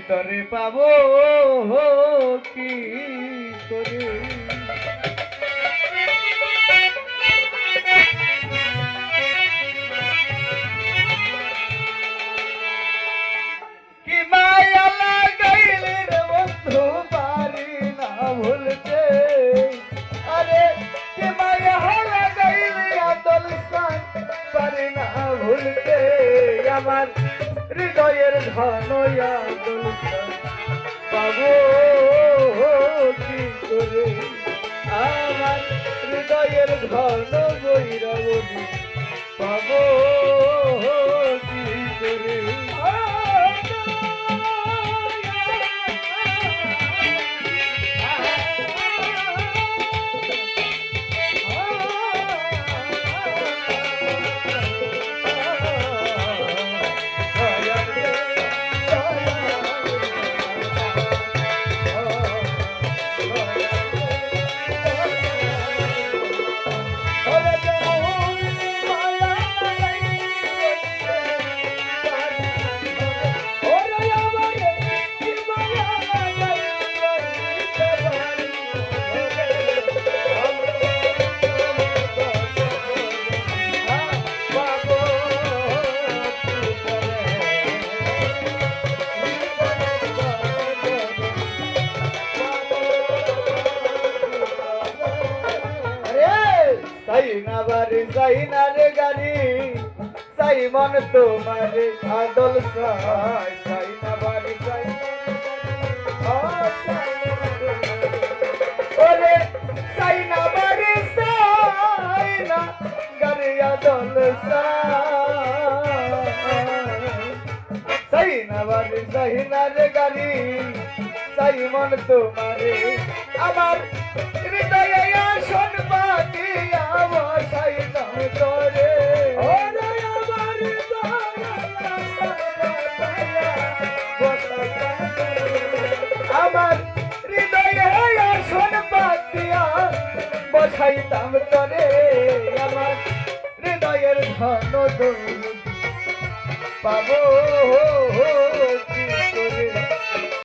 তরে পাবো কি করে। কি মায়া লাগাইলে রে বন্ধু পারি না ভুলতে, আরে কি মায়া লাগাইলে আদল সান পারি না ভুলতে, আমার হৃদয়ের ঘন আদল সান পাবো কি করে, আমার হৃদয়ের ঘন বৈরাবনী পাবো কি করে। সাইনা বাড়ি সাইনা রে গাড়ি সাই মন তোমার আদল সাই, সাইনা বাড়ি সাইনা ওরে সাইনা বাড়ি সাইনা গাড়ি আদল সাইনা বাড়ি সাইনা রে গাড়ি সাই মন তোমারে আমার হৃদয়ে আসন পাতিয়া বসাইতাম তোরে, ওরে আমার আমার হৃদয়ে আসন পাতিয়া বসাইতাম তোরে, আমার হৃদয়ের ধন পাবো কি করে।